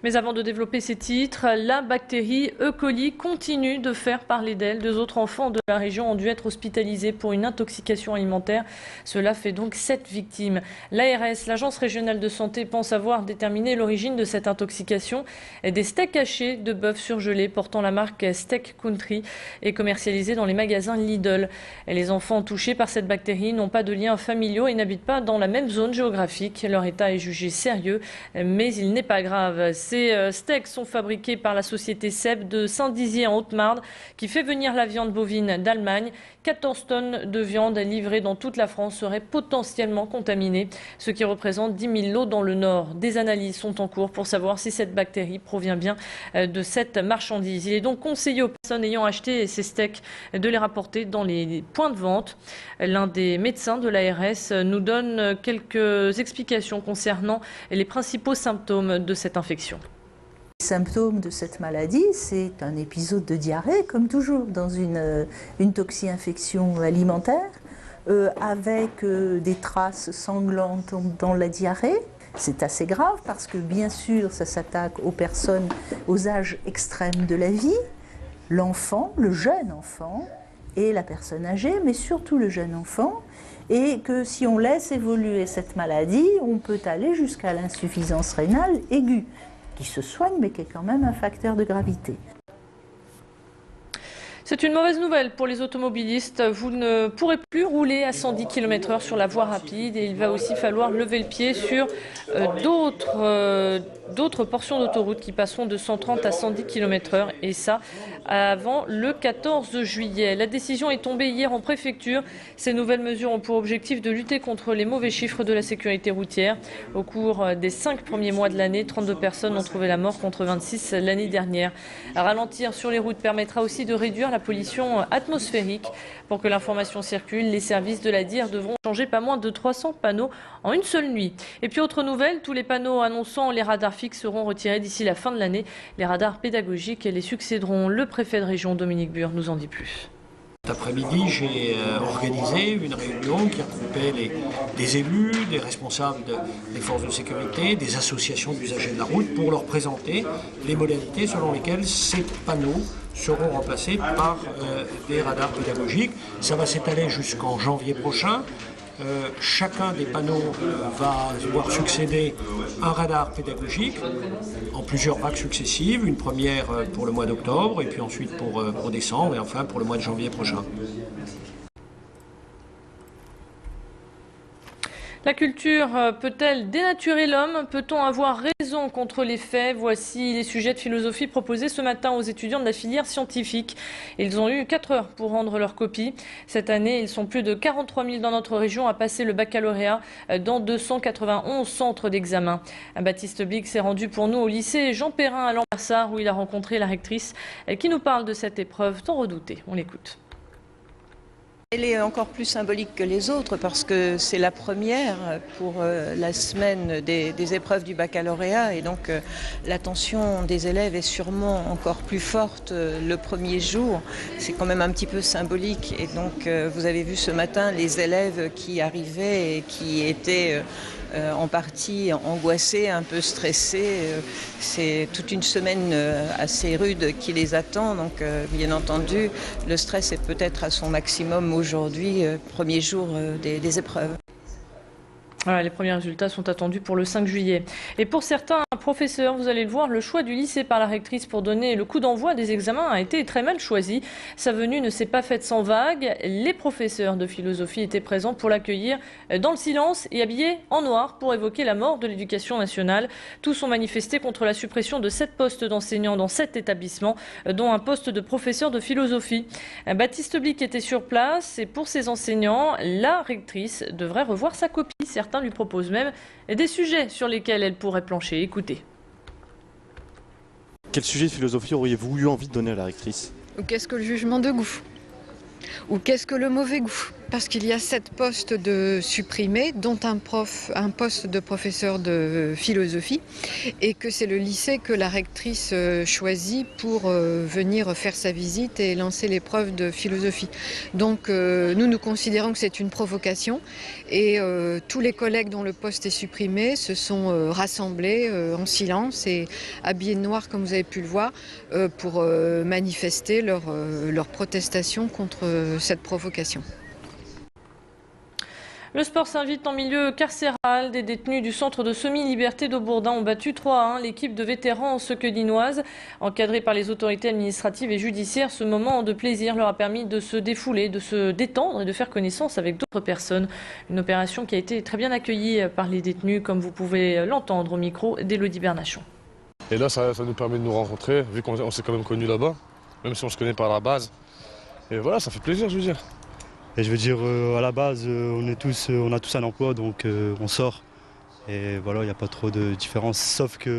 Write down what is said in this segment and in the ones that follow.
Mais avant de développer ces titres, la bactérie E. coli continue de faire parler d'elle. 2 autres enfants de la région ont dû être hospitalisés pour une intoxication alimentaire. Cela fait donc 7 victimes. L'ARS, l'Agence régionale de santé, pense avoir déterminé l'origine de cette intoxication. Des steaks hachés de bœuf surgelés portant la marque Steak Country et commercialisés dans les magasins Lidl. Les enfants touchés par cette bactérie n'ont pas de liens familiaux et n'habitent pas dans la même zone géographique. Leur état est jugé sérieux, mais il n'est pas grave. Ces steaks sont fabriqués par la société Seb de Saint-Dizier en Haute-Marne qui fait venir la viande bovine d'Allemagne. 14 tonnes de viande livrée dans toute la France seraient potentiellement contaminées, ce qui représente 10 000 lots dans le Nord. Des analyses sont en cours pour savoir si cette bactérie provient bien de cette marchandise. Il est donc conseillé aux personnes ayant acheté ces steaks de les rapporter dans les points de vente. L'un des médecins de l'ARS nous donne quelques explications concernant les principaux symptômes de cette infection. Les symptômes de cette maladie, c'est un épisode de diarrhée, comme toujours dans une toxi-infection alimentaire, avec des traces sanglantes dans la diarrhée. C'est assez grave parce que bien sûr, ça s'attaque aux personnes aux âges extrêmes de la vie, l'enfant, le jeune enfant et la personne âgée, mais surtout le jeune enfant. Et que si on laisse évoluer cette maladie, on peut aller jusqu'à l'insuffisance rénale aiguë, qui se soigne mais qui est quand même un facteur de gravité. C'est une mauvaise nouvelle pour les automobilistes. Vous ne pourrez plus rouler à 110 km/h sur la voie rapide et il va aussi falloir lever le pied sur d'autres portions d'autoroute qui passeront de 130 à 110 km/h et ça avant le 14 juillet. La décision est tombée hier en préfecture. Ces nouvelles mesures ont pour objectif de lutter contre les mauvais chiffres de la sécurité routière. Au cours des 5 premiers mois de l'année, 32 personnes ont trouvé la mort contre 26 l'année dernière. Ralentir sur les routes permettra aussi de réduire la pollution atmosphérique. Pour que l'information circule, les services de la DIR devront changer pas moins de 300 panneaux en une seule nuit. Et puis autre nouvelle, tous les panneaux annonçant les radars fixes seront retirés d'ici la fin de l'année. Les radars pédagogiques les succéderont. Le préfet de région, Dominique Bure, nous en dit plus. Cet après-midi, j'ai organisé une réunion qui regroupait des élus, des responsables des forces de sécurité, des associations d'usagers de la route pour leur présenter les modalités selon lesquelles ces panneaux seront remplacés par des radars pédagogiques. Ça va s'étaler jusqu'en janvier prochain. Chacun des panneaux va voir succéder un radar pédagogique en plusieurs vagues successives, une première pour le mois d'octobre et puis ensuite pour décembre et enfin pour le mois de janvier prochain. La culture peut-elle dénaturer l'homme? Peut-on avoir raison contre les faits? Voici les sujets de philosophie proposés ce matin aux étudiants de la filière scientifique. Ils ont eu 4 heures pour rendre leur copie. Cette année, ils sont plus de 43 000 dans notre région à passer le baccalauréat dans 291 centres d'examen. Baptiste Blic s'est rendu pour nous au lycée Jean Perrin à Lambersart où il a rencontré la rectrice qui nous parle de cette épreuve tant redoutée. On l'écoute. Elle est encore plus symbolique que les autres parce que c'est la première pour la semaine des épreuves du baccalauréat et donc l'attention des élèves est sûrement encore plus forte le premier jour. C'est quand même un petit peu symbolique et donc vous avez vu ce matin les élèves qui arrivaient et qui étaient en partie angoissés, un peu stressés. C'est toute une semaine assez rude qui les attend. Donc, bien entendu, le stress est peut-être à son maximum aujourd'hui, premier jour des épreuves. Voilà, les premiers résultats sont attendus pour le 5 juillet. Et pour certains professeurs, vous allez le voir, le choix du lycée par la rectrice pour donner le coup d'envoi des examens a été très mal choisi. Sa venue ne s'est pas faite sans vague. Les professeurs de philosophie étaient présents pour l'accueillir dans le silence et habillés en noir pour évoquer la mort de l'éducation nationale. Tous ont manifesté contre la suppression de 7 postes d'enseignants dans 7 établissements, dont un poste de professeur de philosophie. Baptiste Blic était sur place et pour ces enseignants, la rectrice devrait revoir sa copie. Certains lui proposent même des sujets sur lesquels elle pourrait plancher. Écoutez. Quel sujet de philosophie auriez-vous eu envie de donner à la rectrice? Ou qu'est-ce que le jugement de goût? Ou qu'est-ce que le mauvais goût? Parce qu'il y a 7 postes de supprimés, dont un poste de professeur de philosophie, et que c'est le lycée que la rectrice choisit pour venir faire sa visite et lancer l'épreuve de philosophie. Donc nous considérons que c'est une provocation, et tous les collègues dont le poste est supprimé se sont rassemblés en silence et habillés de noir, comme vous avez pu le voir, pour manifester leur protestation contre cette provocation. Le sport s'invite en milieu carcéral. Des détenus du centre de semi-liberté d'Aubourdin ont battu 3-1 l'équipe de vétérans secquelinoise. Encadrée par les autorités administratives et judiciaires, ce moment de plaisir leur a permis de se défouler, de se détendre et de faire connaissance avec d'autres personnes. Une opération qui a été très bien accueillie par les détenus, comme vous pouvez l'entendre au micro d'Élodie Bernachon. Et là, ça nous permet de nous rencontrer, vu qu'on s'est quand même connus là-bas, même si on se connaît par la base. Et voilà, ça fait plaisir, je veux dire. Et je veux dire, à la base, on a tous un emploi, donc on sort. Et voilà, il n'y a pas trop de différence. Sauf qu'à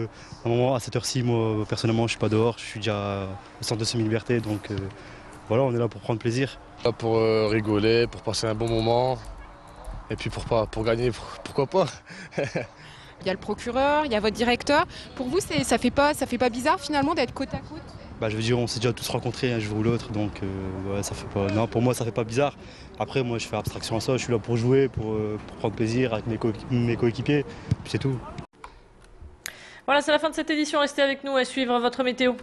un moment, à cette heure-ci, moi, personnellement, je ne suis pas dehors. Je suis déjà au centre de semi-liberté. Donc voilà, on est là pour prendre plaisir. Là pour rigoler, pour passer un bon moment. Et puis pour gagner, pourquoi pas. Il y a le procureur, il y a votre directeur. Pour vous, ça fait pas bizarre finalement d'être côte à côte? Je veux dire, on s'est déjà tous rencontrés un jour ou l'autre, donc ouais, ça fait pas. Non, pour moi, ça fait pas bizarre. Après, moi, je fais abstraction à ça. Je suis là pour jouer, pour prendre plaisir avec mes coéquipiers. Puis c'est tout. Voilà, c'est la fin de cette édition. Restez avec nous à suivre votre météo.